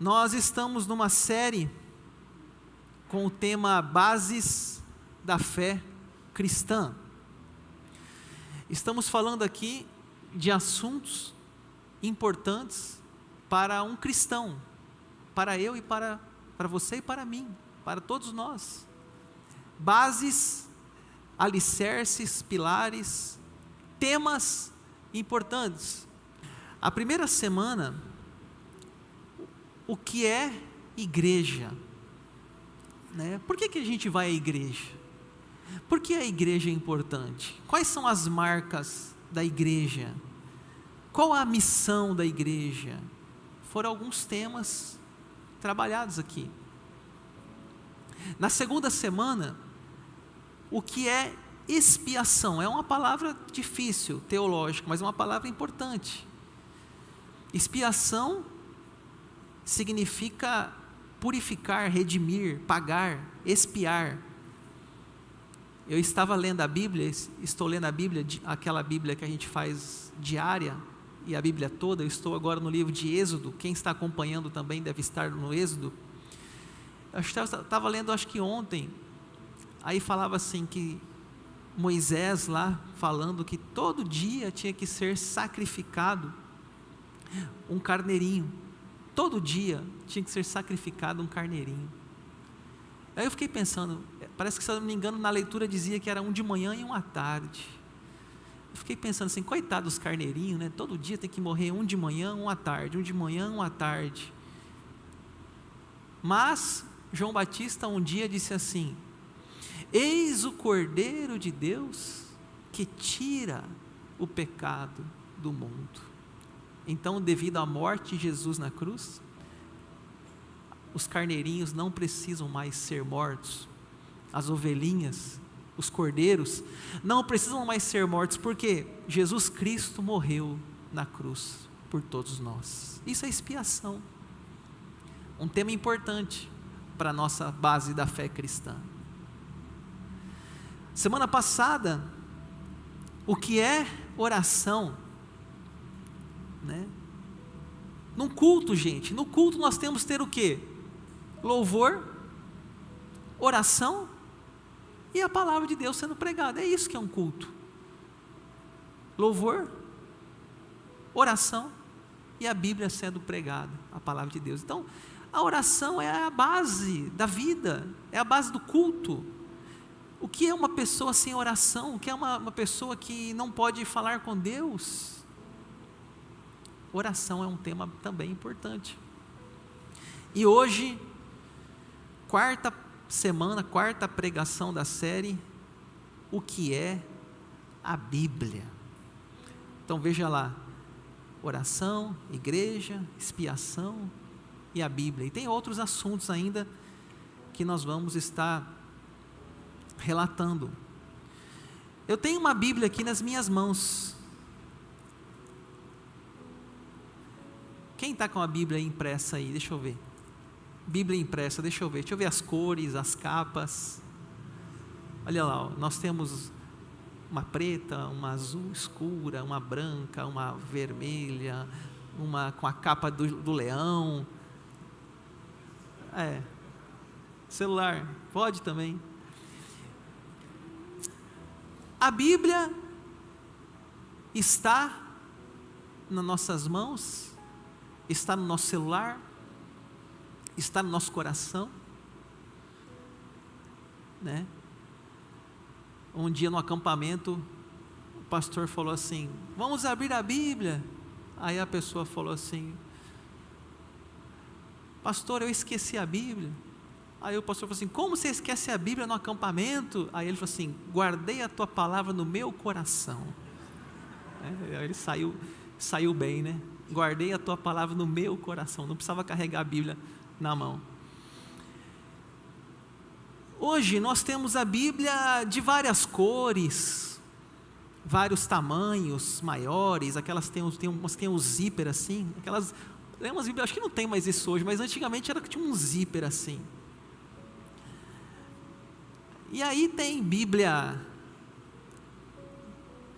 Nós estamos numa série com o tema Bases da Fé Cristã. Estamos falando aqui de assuntos importantes para um cristão, para eu e para você e para mim, para todos nós. Bases, alicerces, pilares, temas importantes. A primeira semana, o que é igreja? Né? Por que a gente vai à igreja? Por que a igreja é importante? Quais são as marcas da igreja? Qual a missão da igreja? Foram alguns temas trabalhados aqui. Na segunda semana, o que é expiação? É uma palavra difícil, teológica, mas é uma palavra importante. Expiação significa purificar, redimir, pagar, expiar. Eu estava lendo a Bíblia, estou lendo a Bíblia, aquela Bíblia que a gente faz diária, e a Bíblia toda. Eu estou agora no livro de Êxodo. Quem está acompanhando também deve estar no Êxodo. Eu estava lendo, acho que ontem, aí falava assim que Moisés lá, falando que todo dia tinha que ser sacrificado um carneirinho. Todo dia tinha que ser sacrificado um carneirinho. Aí eu fiquei pensando, parece que, se eu não me engano, na leitura dizia que era um de manhã e um à tarde. Eu fiquei pensando assim, coitado dos carneirinhos, né? Todo dia tem que morrer um de manhã, um à tarde, um de manhã, um à tarde. Mas João Batista um dia disse assim: eis o Cordeiro de Deus que tira o pecado do mundo. Então, devido à morte de Jesus na cruz, os carneirinhos não precisam mais ser mortos. As ovelhinhas, os cordeiros, não precisam mais ser mortos, porque Jesus Cristo morreu na cruz por todos nós. Isso é expiação. Um tema importante para a nossa base da fé cristã. Semana passada, o que é oração? Né? Num culto, gente, no culto nós temos que ter o quê? Louvor, oração e a palavra de Deus sendo pregada. É isso que é um culto. Louvor, oração e a Bíblia sendo pregada, a palavra de Deus. Então, a oração é a base da vida, é a base do culto. O que é uma pessoa sem oração? O que é uma pessoa que não pode falar com Deus? Oração é um tema também importante. E hoje, quarta semana, quarta pregação da série, o que é a Bíblia? Então veja lá, oração, igreja, expiação e a Bíblia. E tem outros assuntos ainda que nós vamos estar relatando. Eu tenho uma Bíblia aqui nas minhas mãos. Quem está com a Bíblia impressa aí? Deixa eu ver. Bíblia impressa, deixa eu ver as cores, as capas. Olha lá, ó, nós temos uma preta, uma azul escura, uma branca, uma vermelha, uma com a capa do leão. Celular, pode também. A Bíblia está nas nossas mãos, está no nosso celular, está no nosso coração, né? Um dia no acampamento, o pastor falou assim: vamos abrir a Bíblia. Aí a pessoa falou assim: pastor, eu esqueci a Bíblia. Aí o pastor falou assim: como você esquece a Bíblia no acampamento? Aí ele falou assim: guardei a tua palavra no meu coração. Aí ele saiu bem, né? Guardei a tua palavra no meu coração, não precisava carregar a Bíblia na mão. Hoje nós temos a Bíblia de várias cores, vários tamanhos, maiores, aquelas tem um zíper assim, aquelas, lembra umas Bíblias, acho que não tem mais isso hoje, mas antigamente era que tinha um zíper assim. E aí tem Bíblia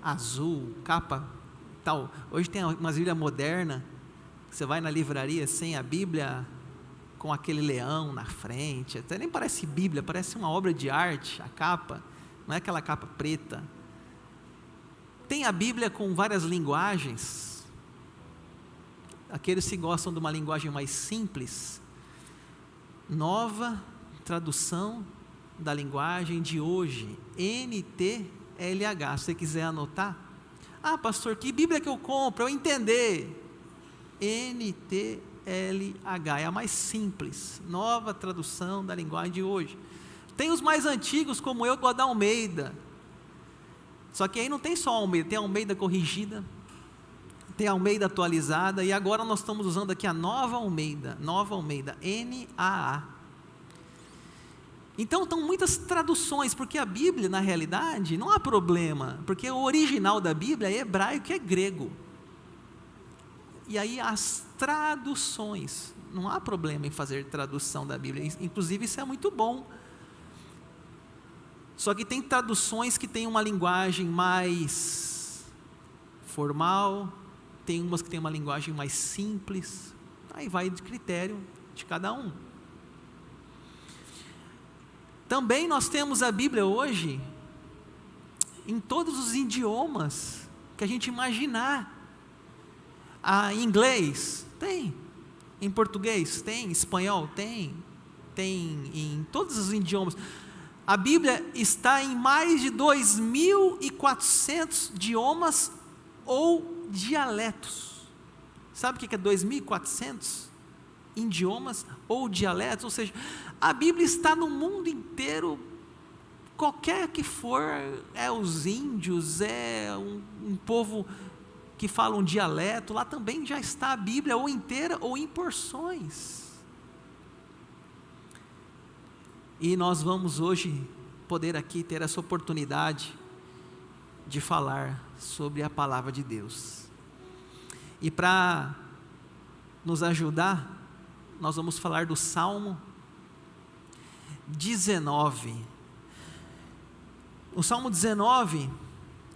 azul, capa tal. Hoje tem umas Bíblias modernas, você vai na livraria sem a Bíblia com aquele leão na frente, até nem parece Bíblia, parece uma obra de arte, a capa, não é aquela capa preta. Tem a Bíblia com várias linguagens, aqueles que gostam de uma linguagem mais simples, Nova Tradução da Linguagem de Hoje, NTLH, se você quiser anotar. Ah, pastor, que Bíblia que eu compro? Eu entender. NTLH, é a mais simples, Nova Tradução da Linguagem de Hoje. Tem os mais antigos, como eu, gosto da Almeida. Só que aí não tem só a Almeida, tem a Almeida corrigida, tem a Almeida atualizada, e agora nós estamos usando aqui a Nova Almeida, NAA. Então estão muitas traduções, porque a Bíblia, na realidade, não há problema, porque o original da Bíblia é hebraico e é grego. E aí as traduções, não há problema em fazer tradução da Bíblia, inclusive isso é muito bom. Só que tem traduções que têm uma linguagem mais formal, tem umas que têm uma linguagem mais simples, aí vai de critério de cada um. Também nós temos a Bíblia hoje em todos os idiomas que a gente imaginar. Em inglês, tem. Em português, tem. Em espanhol, tem. Tem em todos os idiomas. A Bíblia está em mais de 2.400 idiomas ou dialetos. Sabe o que é 2.400 idiomas ou dialetos? Ou seja, a Bíblia está no mundo inteiro, qualquer que for, é os índios, é um povo que fala um dialeto, lá também já está a Bíblia, ou inteira ou em porções. E nós vamos hoje poder aqui ter essa oportunidade de falar sobre a palavra de Deus. E para nos ajudar, nós vamos falar do Salmo 19. O Salmo 19,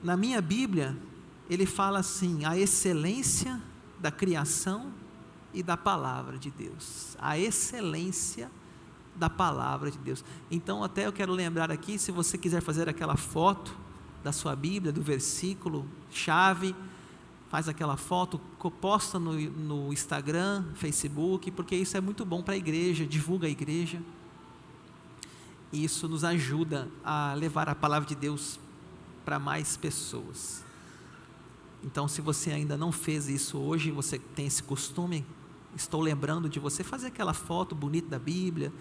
na minha Bíblia, ele fala assim: a excelência da criação e da palavra de Deus. A excelência da palavra de Deus. Então até eu quero lembrar aqui, se você quiser fazer aquela foto da sua Bíblia, do versículo chave, faz aquela foto, posta no Instagram, Facebook, porque isso é muito bom para a igreja, divulga a igreja, e isso nos ajuda a levar a palavra de Deus para mais pessoas. Então, se você ainda não fez isso hoje, você tem esse costume, estou lembrando de você fazer aquela foto bonita da Bíblia,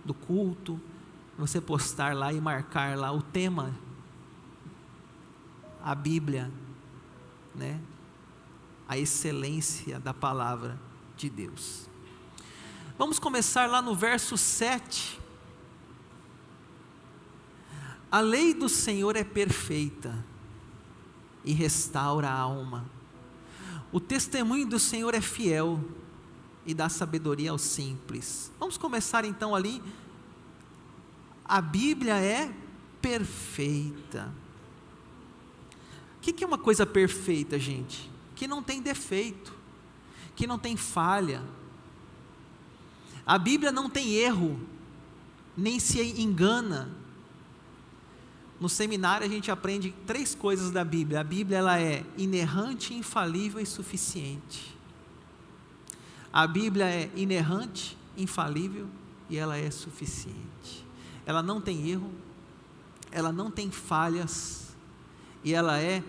do culto, você postar lá e marcar lá o tema, a Bíblia, né? A excelência da palavra de Deus. Vamos começar lá no verso 7. A lei do Senhor é perfeita e restaura a alma. O testemunho do Senhor é fiel e dá sabedoria aos simples. Vamos começar então ali. A Bíblia é perfeita. O que é uma coisa perfeita, gente? Que não tem defeito, que não tem falha. A Bíblia não tem erro, nem se engana. No seminário a gente aprende 3 coisas da Bíblia. A Bíblia ela é inerrante, infalível e suficiente. A Bíblia é inerrante, infalível e ela é suficiente. Ela não tem erro, ela não tem falhas e ela é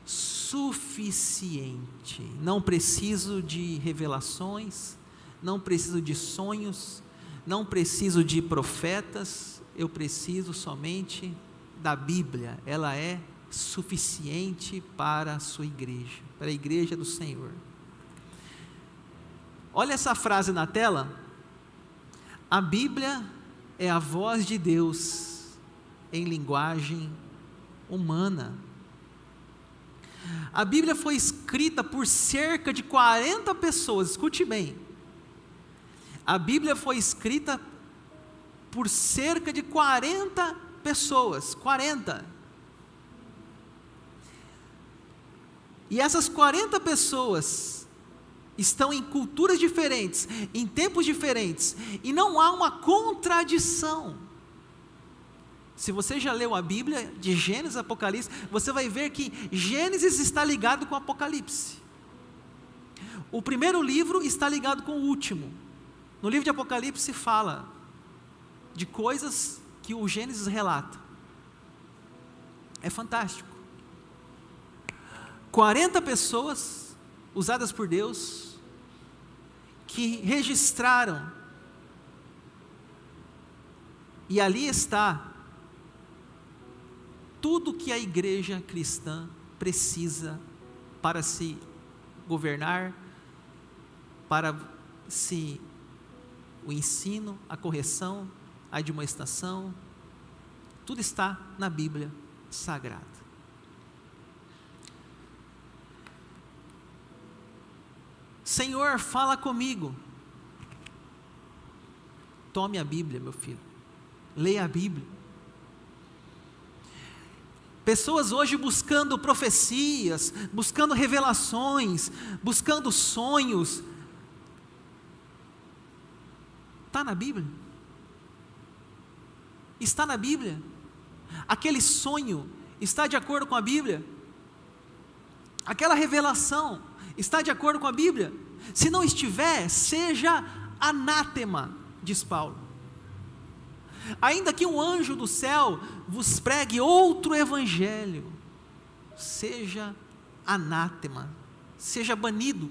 suficiente. Não preciso de revelações, não preciso de sonhos, não preciso de profetas, eu preciso somente da Bíblia. Ela é suficiente para a sua igreja, para a igreja do Senhor. Olha essa frase na tela. A Bíblia é a voz de Deus em linguagem humana. A Bíblia foi escrita por cerca de 40 pessoas, escute bem. A Bíblia foi escrita por cerca de 40 pessoas, 40. E essas 40 pessoas estão em culturas diferentes, em tempos diferentes, e não há uma contradição. Se você já leu a Bíblia, de Gênesis a Apocalipse, você vai ver que Gênesis está ligado com Apocalipse. O primeiro livro está ligado com o último. No livro de Apocalipse fala de coisas que o Gênesis relata. É fantástico. 40 pessoas usadas por Deus que registraram, e ali está tudo que a igreja cristã precisa para se governar, para se o ensino, a correção, a admoestação, tudo está na Bíblia Sagrada. Senhor, fala comigo. Tome a Bíblia, meu filho, leia a Bíblia. Pessoas hoje buscando profecias, buscando revelações, buscando sonhos. Está na Bíblia? Está na Bíblia? Aquele sonho está de acordo com a Bíblia? Aquela revelação está de acordo com a Bíblia? Se não estiver, seja anátema, diz Paulo. Ainda que um anjo do céu vos pregue outro evangelho, seja anátema, seja banido.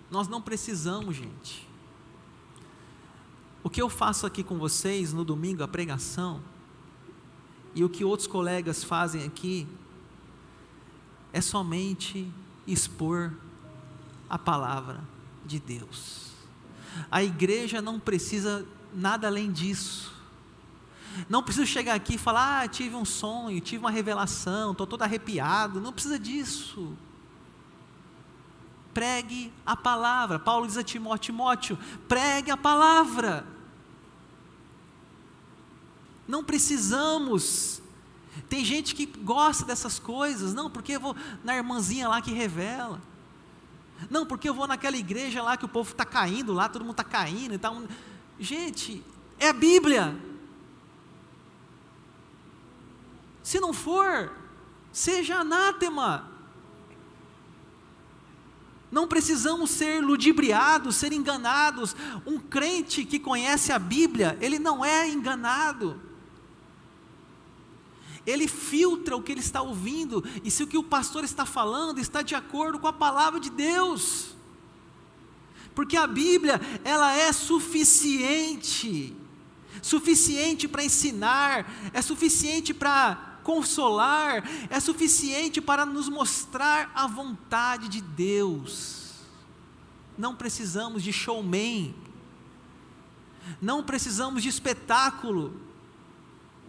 Nós não precisamos, gente. O que eu faço aqui com vocês no domingo, a pregação, e o que outros colegas fazem aqui, é somente expor a palavra de Deus. A igreja não precisa nada além disso. Não preciso chegar aqui e falar, tive um sonho, tive uma revelação, estou todo arrepiado. Não precisa disso. Pregue a palavra. Paulo diz a Timóteo, pregue a palavra. Não precisamos. Tem gente que gosta dessas coisas. Não, porque eu vou na irmãzinha lá que revela. Não, porque eu vou naquela igreja lá que o povo está caindo lá, todo mundo está caindo e tal. Gente, é a Bíblia. Se não for, seja anátema. Não precisamos ser ludibriados, ser enganados. Um crente que conhece a Bíblia, ele não é enganado. Ele filtra o que ele está ouvindo, e se o que o pastor está falando está de acordo com a palavra de Deus. Porque a Bíblia, ela é suficiente para ensinar, é suficiente para consolar, é suficiente para nos mostrar a vontade de Deus. Não precisamos de showman, não precisamos de espetáculo,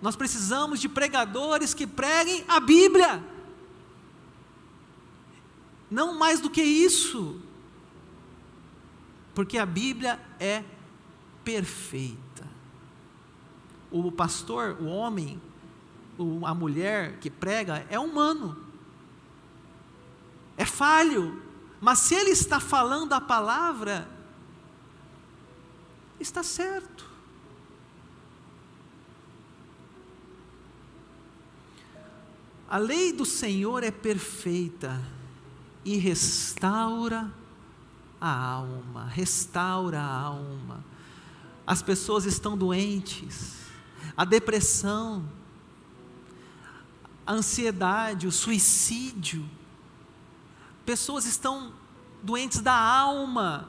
nós precisamos de pregadores que preguem a Bíblia, não mais do que isso, porque a Bíblia é perfeita. O pastor, o homem, a mulher que prega é humano, é falho, mas se ele está falando a palavra, está certo. A lei do Senhor é perfeita e restaura a alma, restaura a alma. As pessoas estão doentes, a depressão, a ansiedade, o suicídio, pessoas estão doentes da alma,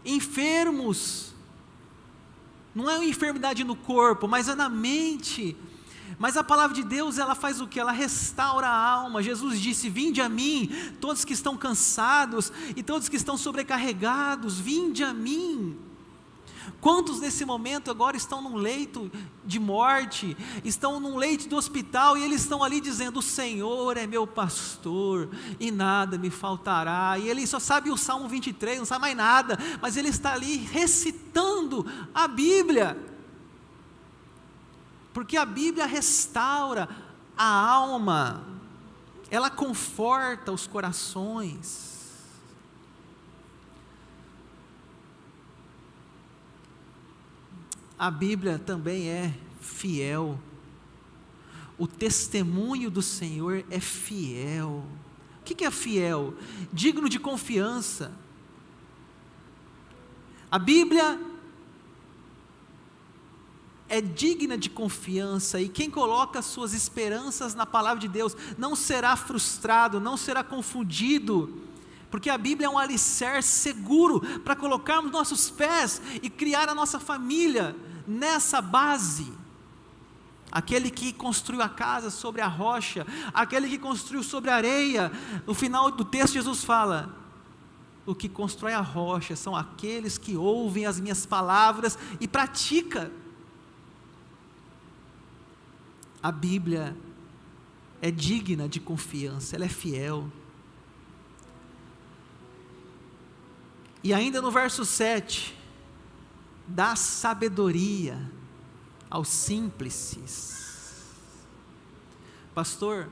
enfermos, não é uma enfermidade no corpo, mas é na mente. Mas a palavra de Deus, ela faz o que? Ela restaura a alma. Jesus disse, vinde a mim, todos que estão cansados, e todos que estão sobrecarregados, vinde a mim. Quantos nesse momento agora estão num leito de morte, estão num leito do hospital, e eles estão ali dizendo, o Senhor é meu pastor, e nada me faltará, e ele só sabe o Salmo 23, não sabe mais nada, mas ele está ali recitando a Bíblia, porque a Bíblia restaura a alma. ela conforta os corações. A Bíblia também é fiel. O testemunho do Senhor é fiel. O que é fiel? Digno de confiança. A Bíblia é digna de confiança, e quem coloca suas esperanças na palavra de Deus não será frustrado, não será confundido, porque a Bíblia é um alicerce seguro para colocarmos nossos pés e criar a nossa família nessa base. Aquele que construiu a casa sobre a rocha, aquele que construiu sobre a areia, no final do texto Jesus fala: o que constrói a rocha são aqueles que ouvem as minhas palavras e praticam. A Bíblia é digna de confiança, ela é fiel. E ainda no verso 7, dá sabedoria aos simples. Pastor,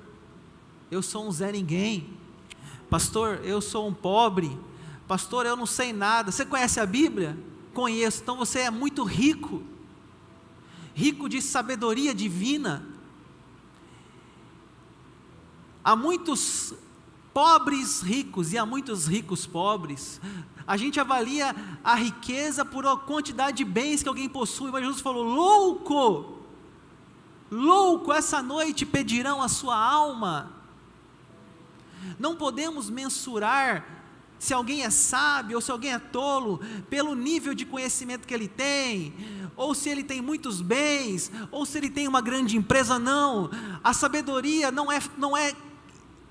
eu sou um Zé Ninguém. Pastor, eu sou um pobre. Pastor, eu não sei nada. Você conhece a Bíblia? Conheço. Então você é muito rico, rico de sabedoria divina. Há muitos pobres ricos e há muitos ricos pobres. A gente avalia a riqueza por a quantidade de bens que alguém possui, mas Jesus falou: louco, louco, essa noite pedirão a sua alma. Não podemos mensurar se alguém é sábio ou se alguém é tolo pelo nível de conhecimento que ele tem, ou se ele tem muitos bens, ou se ele tem uma grande empresa. Não, a sabedoria não é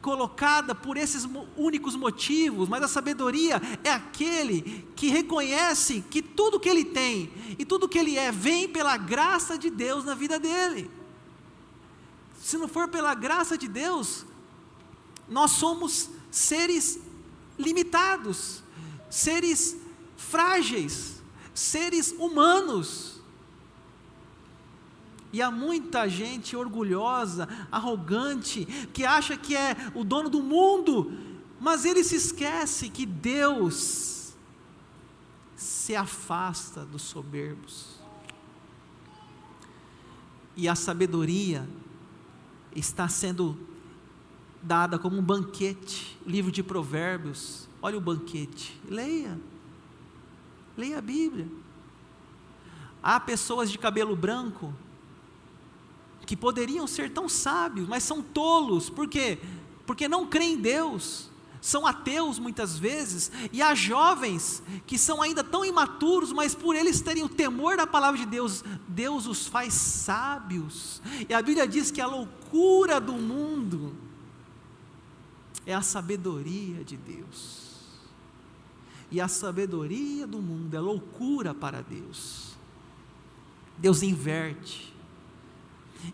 colocada por esses únicos motivos, mas a sabedoria é aquele que reconhece que tudo que ele tem e tudo que ele é vem pela graça de Deus na vida dele. Se não for pela graça de Deus, nós somos seres limitados, seres frágeis, seres humanos. E há muita gente orgulhosa, arrogante, que acha que é o dono do mundo, mas ele se esquece que Deus se afasta dos soberbos. E a sabedoria está sendo dada como um banquete. Livro de Provérbios, olha o banquete, leia a Bíblia. Há pessoas de cabelo branco que poderiam ser tão sábios, mas são tolos. Por quê? Porque não creem em Deus, são ateus muitas vezes. E há jovens que são ainda tão imaturos, mas por eles terem o temor da palavra de Deus, Deus os faz sábios. E a Bíblia diz que a loucura do mundo é a sabedoria de Deus, e a sabedoria do mundo é loucura para Deus. Deus inverte.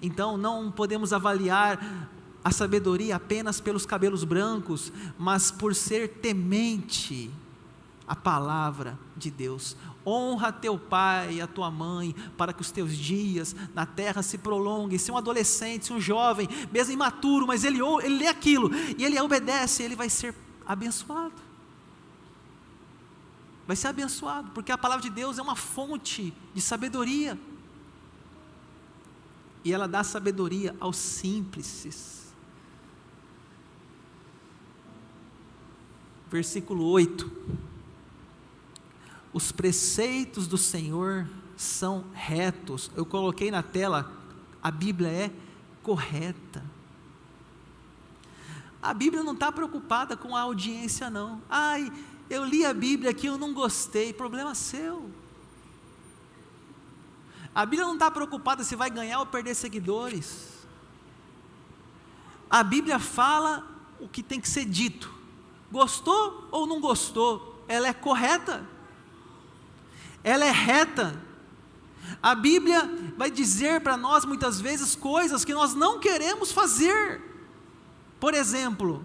Então não podemos avaliar a sabedoria apenas pelos cabelos brancos, mas por ser temente a palavra de Deus. Honra teu pai e a tua mãe, para que os teus dias na terra se prolonguem. Se um adolescente, se um jovem, mesmo imaturo, mas ele lê aquilo, e ele obedece, ele vai ser abençoado. Vai ser abençoado, porque a palavra de Deus é uma fonte de sabedoria. E ela dá sabedoria aos simples. Versículo 8. Os preceitos do Senhor são retos. Eu coloquei na tela, a Bíblia é correta. A Bíblia não está preocupada com a audiência não. Ai, eu li a Bíblia aqui, eu não gostei, problema seu. A Bíblia não está preocupada se vai ganhar ou perder seguidores. A Bíblia fala o que tem que ser dito. Gostou ou não gostou? Ela é correta. Ela é reta. A Bíblia vai dizer para nós muitas vezes coisas que nós não queremos fazer. Por exemplo,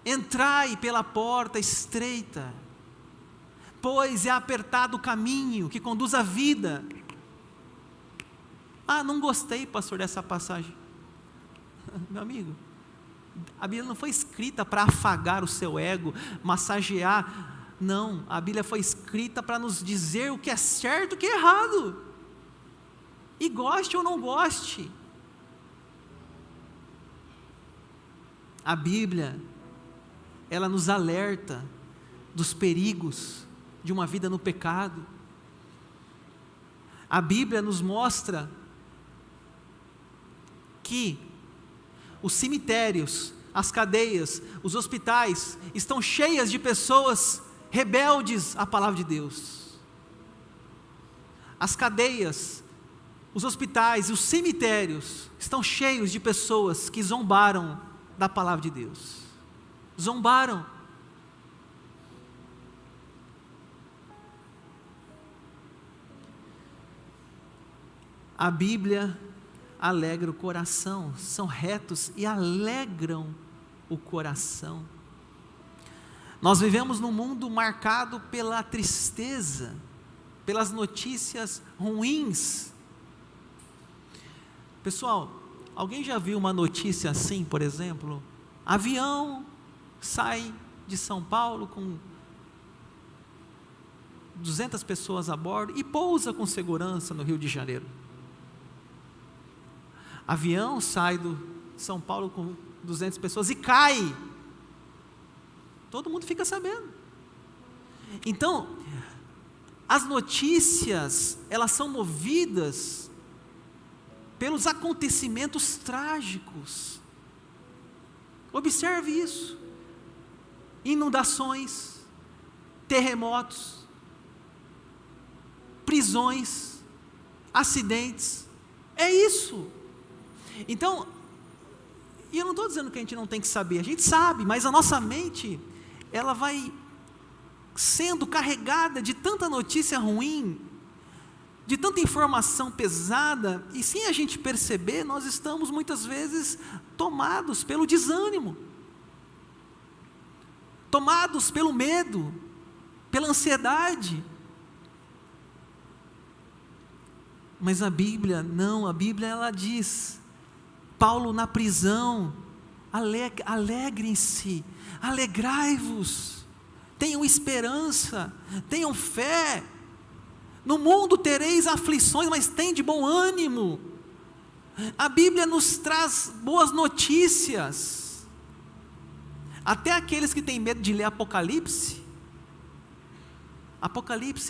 entrai pela porta estreita, pois é apertado o caminho que conduz à vida. Ah, não gostei, pastor, dessa passagem. Meu amigo, A Bíblia não foi escrita para afagar o seu ego, massagear. Não, a Bíblia foi escrita para nos dizer o que é certo e o que é errado. E goste ou não goste. A Bíblia, ela nos alerta dos perigos de uma vida no pecado. A Bíblia nos mostra que os cemitérios, as cadeias, os hospitais estão cheias de pessoas rebeldes à palavra de Deus. As cadeias, os hospitais e os cemitérios estão cheios de pessoas que zombaram da palavra de Deus. Zombaram. A Bíblia alegra o coração, são retos e alegram o coração. Nós vivemos num mundo marcado pela tristeza, pelas notícias ruins. Pessoal, alguém já viu uma notícia assim, por exemplo? Avião sai de São Paulo com 200 pessoas a bordo e pousa com segurança no Rio de Janeiro. Avião sai de São Paulo com 200 pessoas e cai. Todo mundo fica sabendo. Então, as notícias, elas são movidas pelos acontecimentos trágicos. Observe isso. Inundações, terremotos, prisões, acidentes. É isso. Então, e eu não estou dizendo que a gente não tem que saber, a gente sabe, mas a nossa mente, ela vai sendo carregada de tanta notícia ruim, de tanta informação pesada, e sem a gente perceber, nós estamos muitas vezes tomados pelo desânimo, tomados pelo medo, pela ansiedade. Mas a Bíblia, não, a Bíblia ela diz, Paulo na prisão, alegrem-se, alegrai-vos, tenham esperança, tenham fé, no mundo tereis aflições, mas tem de bom ânimo. A Bíblia nos traz boas notícias, até aqueles que têm medo de ler Apocalipse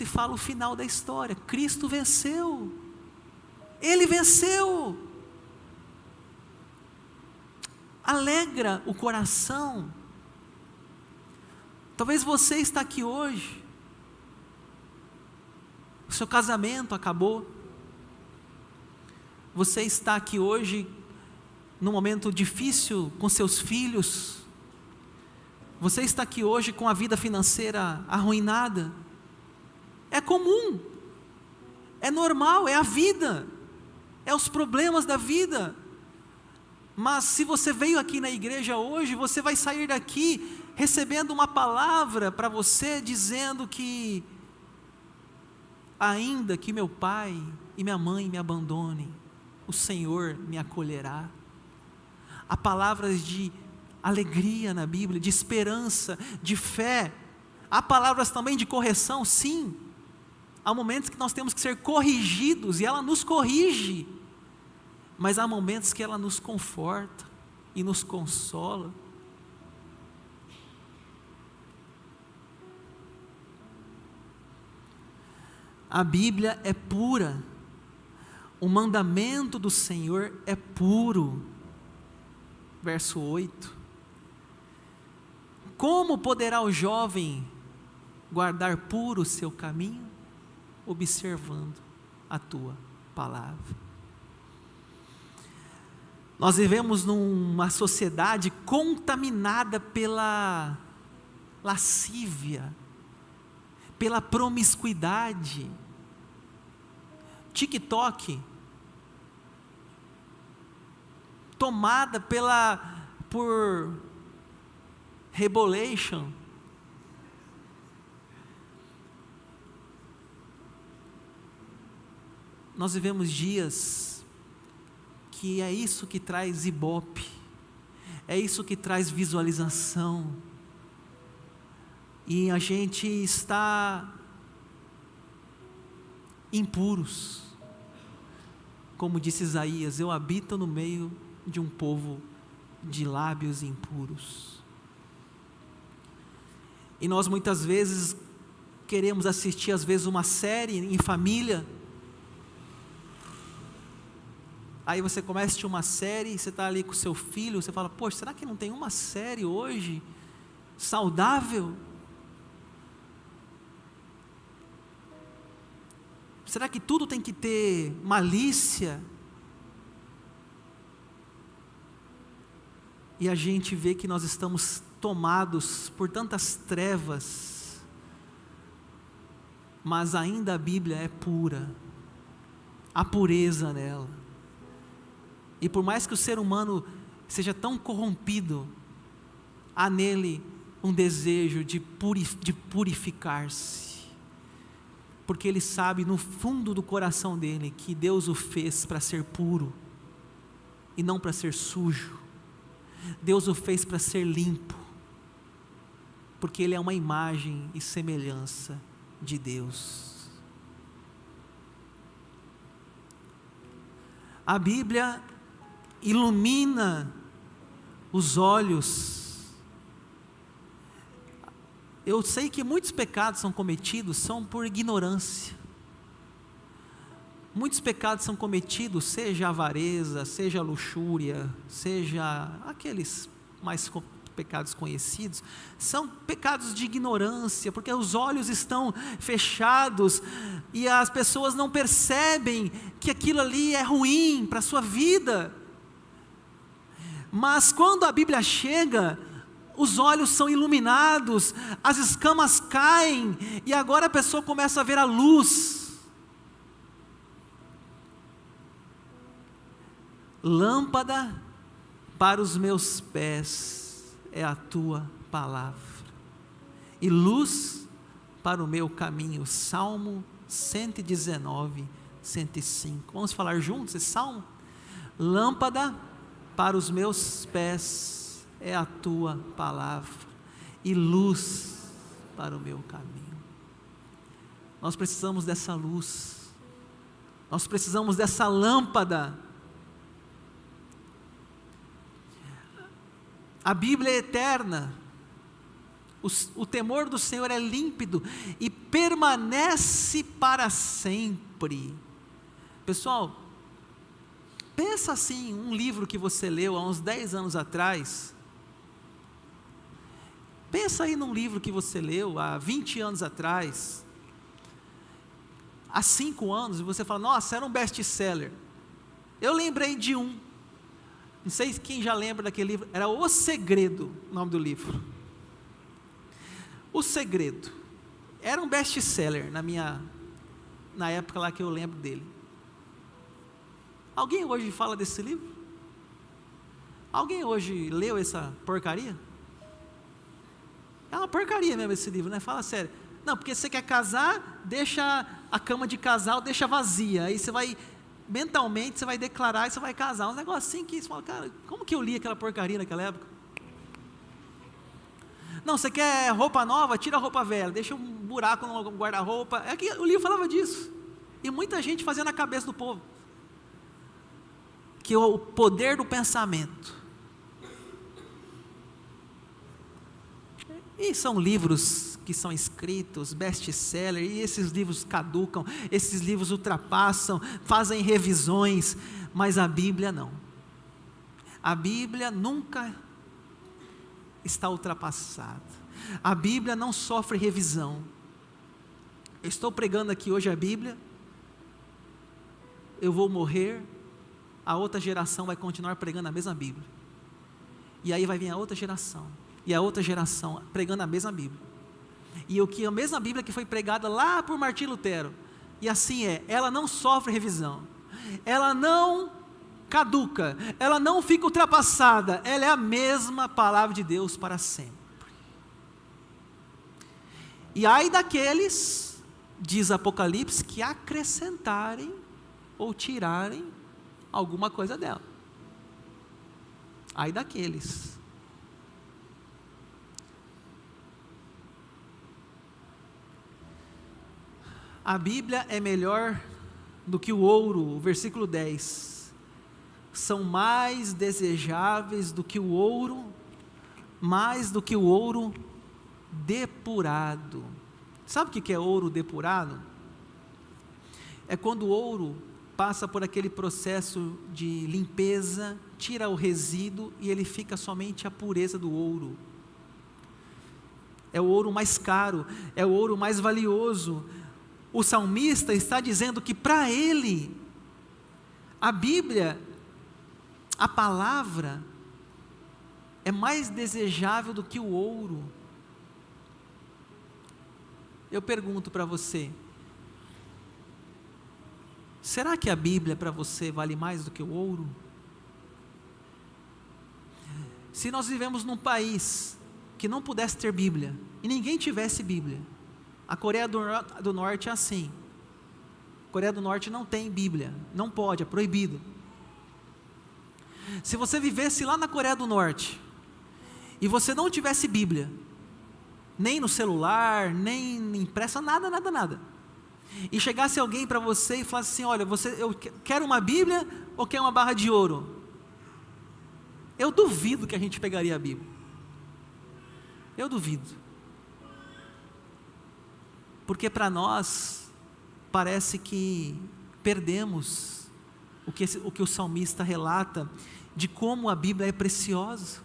fala o final da história, Cristo venceu, Ele venceu. Alegra o coração. Talvez você está aqui hoje, o seu casamento acabou, você está aqui hoje num momento difícil com seus filhos, você está aqui hoje com a vida financeira arruinada. É comum, é normal, é a vida, é os problemas da vida. Mas se você veio aqui na igreja hoje, você vai sair daqui recebendo uma palavra para você, dizendo que ainda que meu pai e minha mãe me abandonem, o Senhor me acolherá. Há palavras de alegria na Bíblia, de esperança, de fé. Há palavras também de correção, sim. Há momentos que nós temos que ser corrigidos, e ela nos corrige. Mas há momentos que ela nos conforta e nos consola. A Bíblia é pura, o mandamento do Senhor é puro. Verso 8: como poderá o jovem guardar puro o seu caminho? Observando a tua palavra. Nós vivemos numa sociedade contaminada pela lascívia, pela promiscuidade. TikTok, tomada por rebolation. Nós vivemos dias que é isso que traz ibope, é isso que traz visualização. E a gente está impuros. Como disse Isaías, eu habito no meio de um povo de lábios impuros. E nós muitas vezes queremos assistir às vezes uma série em família. Aí você começa a assistir uma série, você está ali com seu filho, você fala, poxa, será que não tem uma série hoje saudável? Será que tudo tem que ter malícia? E a gente vê que nós estamos tomados por tantas trevas, mas ainda a Bíblia é pura, há pureza nela. E por mais que o ser humano seja tão corrompido, há nele um desejo de purificar-se, porque ele sabe no fundo do coração dele que Deus o fez para ser puro e não para ser sujo. Deus o fez para ser limpo, porque ele é uma imagem e semelhança de Deus. A Bíblia ilumina os olhos. Eu sei que muitos pecados são cometidos são por ignorância. Muitos pecados são cometidos, seja avareza, seja luxúria, seja aqueles mais pecados conhecidos, são pecados de ignorância, porque os olhos estão fechados e as pessoas não percebem que aquilo ali é ruim para a sua vida. Mas quando a Bíblia chega, os olhos são iluminados, as escamas caem e agora a pessoa começa a ver a luz. Lâmpada para os meus pés é a tua palavra, e luz para o meu caminho. Salmo 119, 105. Vamos falar juntos esse salmo? Lâmpada para os meus pés é a tua palavra, e luz para o meu caminho. Nós precisamos dessa luz, nós precisamos dessa lâmpada. A Bíblia é eterna, o temor do Senhor é límpido e permanece para sempre. Pessoal, pensa assim, um livro que você leu há uns 10 anos atrás, pensa aí num livro que você leu há 20 anos atrás, há 5 anos, e você fala, nossa, era um best-seller. Eu lembrei de um, não sei quem já lembra daquele livro, era O Segredo, o nome do livro. O Segredo, era um best-seller na época lá que eu lembro dele. Alguém hoje fala desse livro? Alguém hoje leu essa porcaria? É uma porcaria mesmo esse livro, né? Fala sério. Não, porque você quer casar, deixa a cama de casal, deixa vazia, aí você vai... mentalmente você vai declarar e você vai casar, um negócio assim que você fala, cara, como que eu li aquela porcaria naquela época? Não, você quer roupa nova, tira a roupa velha, deixa um buraco no guarda-roupa. É que o livro falava disso, e muita gente fazia na cabeça do povo, que o poder do pensamento. E são livros que são escritos, best-seller, e esses livros caducam, esses livros ultrapassam, fazem revisões, mas a Bíblia não. A Bíblia nunca está ultrapassada. A Bíblia não sofre revisão. Eu estou pregando aqui hoje a Bíblia, eu vou morrer, a outra geração vai continuar pregando a mesma Bíblia, e aí vai vir a outra geração, e a outra geração pregando a mesma Bíblia, e a mesma Bíblia que foi pregada lá por Martim Lutero, e assim ela não sofre revisão, ela não caduca, ela não fica ultrapassada, ela é a mesma palavra de Deus para sempre. E ai daqueles, diz Apocalipse, que acrescentarem ou tirarem alguma coisa dela. Ai daqueles. A Bíblia é melhor do que o ouro, versículo 10. São mais desejáveis do que o ouro, mais do que o ouro depurado. Sabe o que é ouro depurado? É quando o ouro passa por aquele processo de limpeza, tira o resíduo e ele fica somente a pureza do ouro. É o ouro mais caro, é o ouro mais valioso. O salmista está dizendo que para ele, a Bíblia, a palavra, é mais desejável do que o ouro. Eu pergunto para você, será que a Bíblia para você vale mais do que o ouro? Se nós vivemos num país que não pudesse ter Bíblia, e ninguém tivesse Bíblia, a Coreia do Norte é assim, a Coreia do Norte não tem Bíblia, não pode, é proibido. Se você vivesse lá na Coreia do Norte, e você não tivesse Bíblia, nem no celular, nem impressa, nada, e chegasse alguém para você e falasse assim, olha, eu quero uma Bíblia ou quer uma barra de ouro? Eu duvido que a gente pegaria a Bíblia, eu duvido, porque para nós, parece que perdemos o que o salmista relata, de como a Bíblia é preciosa,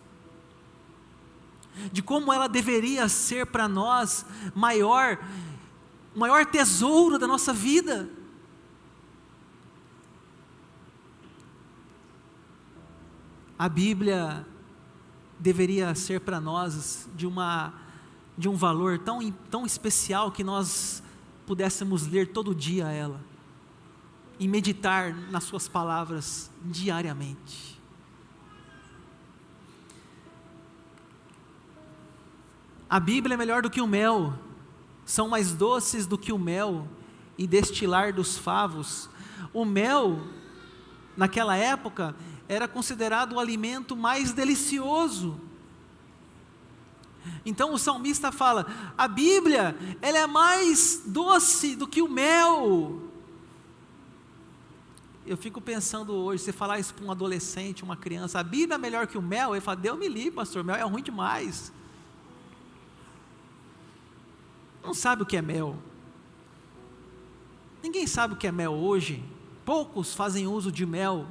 de como ela deveria ser para nós o maior tesouro da nossa vida. A Bíblia deveria ser para nós de um valor tão especial, que nós pudéssemos ler todo dia ela, e meditar nas suas palavras diariamente. A Bíblia é melhor do que o mel, são mais doces do que o mel e destilar dos favos. O mel, naquela época, era considerado o alimento mais delicioso. Então o salmista fala, a Bíblia, ela é mais doce do que o mel. Eu fico pensando hoje, você falar isso para um adolescente, uma criança, a Bíblia é melhor que o mel, ele fala, Deus me livre, pastor, mel é ruim demais. Não sabe o que é mel. Ninguém sabe o que é mel hoje. Poucos fazem uso de mel.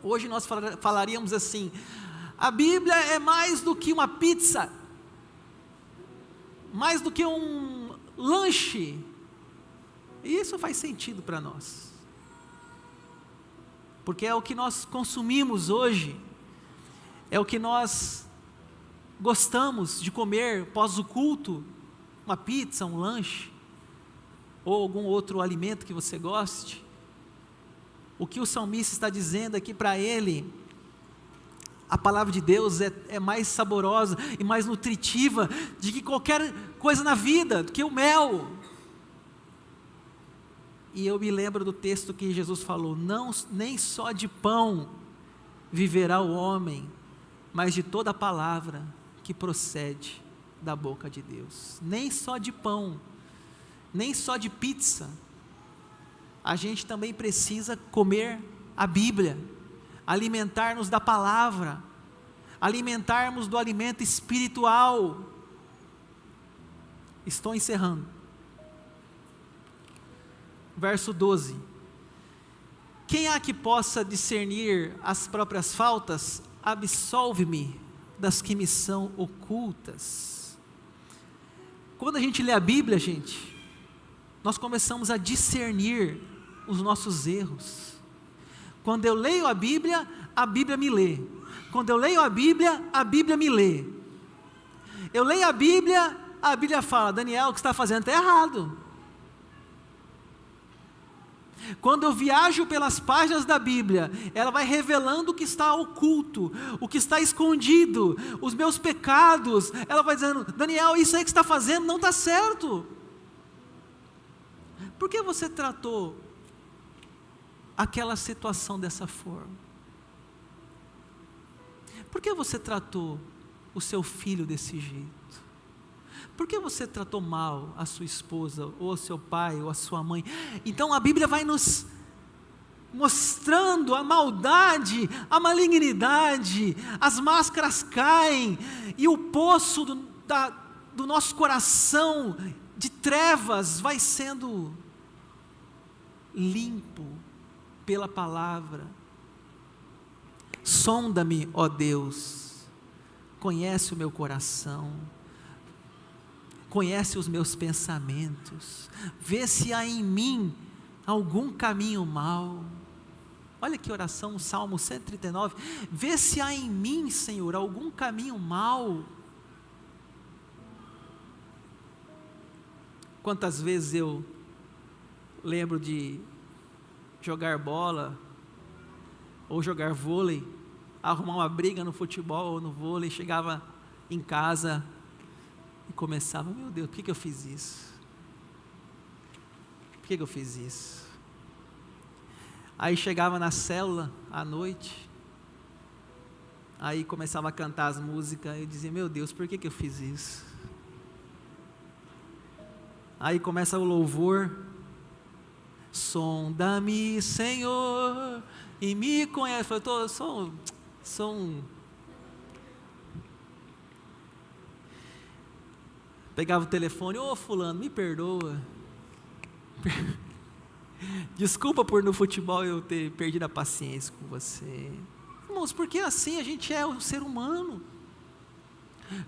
Hoje nós falaríamos assim, a Bíblia é mais do que uma pizza, mais do que um lanche. E isso faz sentido para nós, porque é o que nós consumimos hoje, é o que nós gostamos de comer após o culto, uma pizza, um lanche, ou algum outro alimento que você goste. O que o salmista está dizendo aqui para ele, a palavra de Deus é mais saborosa e mais nutritiva de que qualquer coisa na vida, do que o mel. E eu me lembro do texto que Jesus falou, nem só de pão viverá o homem, mas de toda a palavra que procede da boca de Deus. Nem só de pão, nem só de pizza. A gente também precisa comer a Bíblia, alimentar-nos da palavra, alimentarmos do alimento espiritual. Estou encerrando. Verso 12. Quem há que possa discernir as próprias faltas? Absolve-me das que me são ocultas. Quando a gente lê a Bíblia, gente, nós começamos a discernir os nossos erros. Quando eu leio a Bíblia me lê. Quando eu leio a Bíblia me lê. Eu leio a Bíblia fala, Daniel, o que você está fazendo está errado. Quando eu viajo pelas páginas da Bíblia, ela vai revelando o que está oculto, o que está escondido, os meus pecados. Ela vai dizendo, Daniel, isso aí que você está fazendo não está certo. Por que você tratou aquela situação dessa forma? Por que você tratou o seu filho desse jeito? Por que você tratou mal a sua esposa, ou o seu pai, ou a sua mãe? Então a Bíblia vai nos mostrando a maldade, a malignidade, as máscaras caem, e o poço do nosso coração de trevas vai sendo limpo pela palavra. Sonda-me, ó Deus, conhece o meu coração, conhece os meus pensamentos, vê se há em mim algum caminho mau. Olha que oração, Salmo 139, vê se há em mim, Senhor, algum caminho mau. Quantas vezes eu lembro de jogar bola, ou jogar vôlei, arrumar uma briga no futebol ou no vôlei, chegava em casa e começava, meu Deus, por que eu fiz isso? Por que eu fiz isso? Aí chegava na célula à noite, aí começava a cantar as músicas, eu dizia, meu Deus, por que eu fiz isso? Aí começa o louvor, sonda-me, Senhor, e me conhece. Eu sou um. Pegava o telefone, ô fulano, me perdoa. Desculpa por no futebol eu ter perdido a paciência com você. Irmãos, porque assim a gente é um ser humano.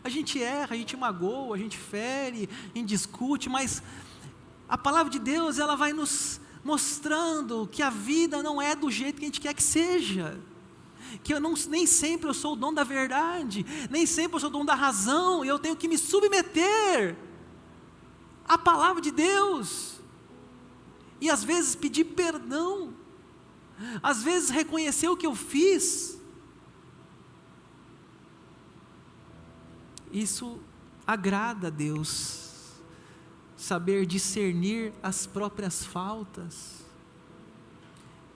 A gente erra, a gente magoa, a gente fere, a gente discute, mas a palavra de Deus, ela vai nos mostrando que a vida não é do jeito que a gente quer que seja, que nem sempre eu sou o dono da verdade, nem sempre eu sou o dono da razão, e eu tenho que me submeter à palavra de Deus, e às vezes pedir perdão, às vezes reconhecer o que eu fiz. Isso agrada a Deus, saber discernir as próprias faltas.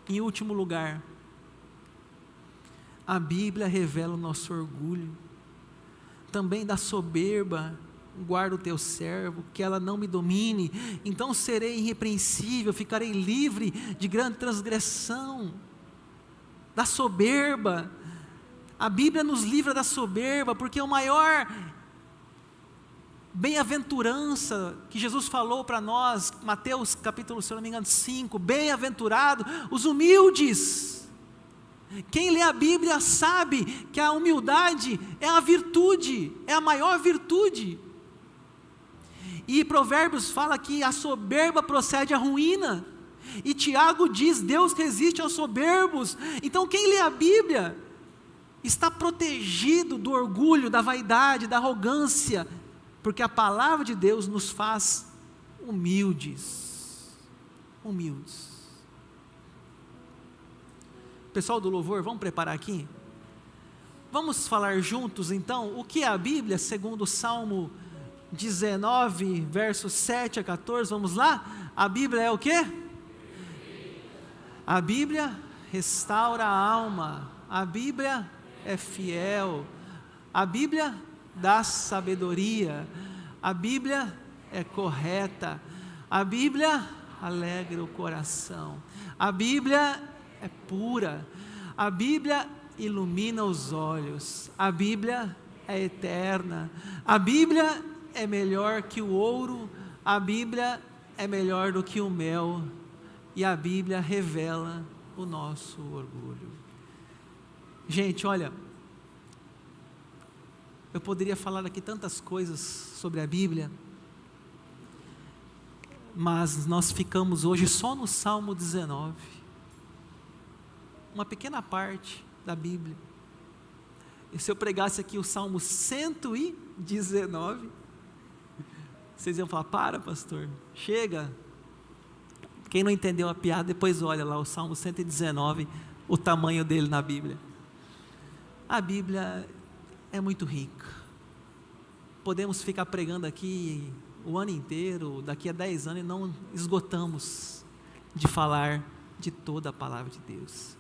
Em último lugar, a Bíblia revela o nosso orgulho, também da soberba, guarda o teu servo, que ela não me domine, então serei irrepreensível, ficarei livre de grande transgressão. Da soberba, a Bíblia nos livra da soberba, porque o maior bem-aventurança que Jesus falou para nós, Mateus capítulo, se eu não me engano, 5, bem-aventurado os humildes. Quem lê a Bíblia sabe que a humildade é a virtude, é a maior virtude. E Provérbios fala que a soberba procede à ruína, e Tiago diz, Deus resiste aos soberbos. Então quem lê a Bíblia está protegido do orgulho, da vaidade, da arrogância, porque a palavra de Deus nos faz humildes. Humildes. Pessoal do louvor, vamos preparar aqui? Vamos falar juntos então, o que é a Bíblia, segundo o Salmo 19, versos 7 a 14, vamos lá? A Bíblia é o quê? A Bíblia restaura a alma, a Bíblia é fiel, a Bíblia dá sabedoria, a Bíblia é correta, a Bíblia alegra o coração, a Bíblia é pura, a Bíblia ilumina os olhos, a Bíblia é eterna, a Bíblia é melhor que o ouro, a Bíblia é melhor do que o mel, e a Bíblia revela o nosso orgulho. Gente, olha, eu poderia falar aqui tantas coisas sobre a Bíblia, mas nós ficamos hoje só no Salmo 19, uma pequena parte da Bíblia. E se eu pregasse aqui o Salmo 119, vocês iam falar, para pastor, chega. Quem não entendeu a piada, depois olha lá o Salmo 119, o tamanho dele na Bíblia. A Bíblia é muito rica, podemos ficar pregando aqui o ano inteiro, daqui a 10 anos e não esgotamos de falar de toda a palavra de Deus.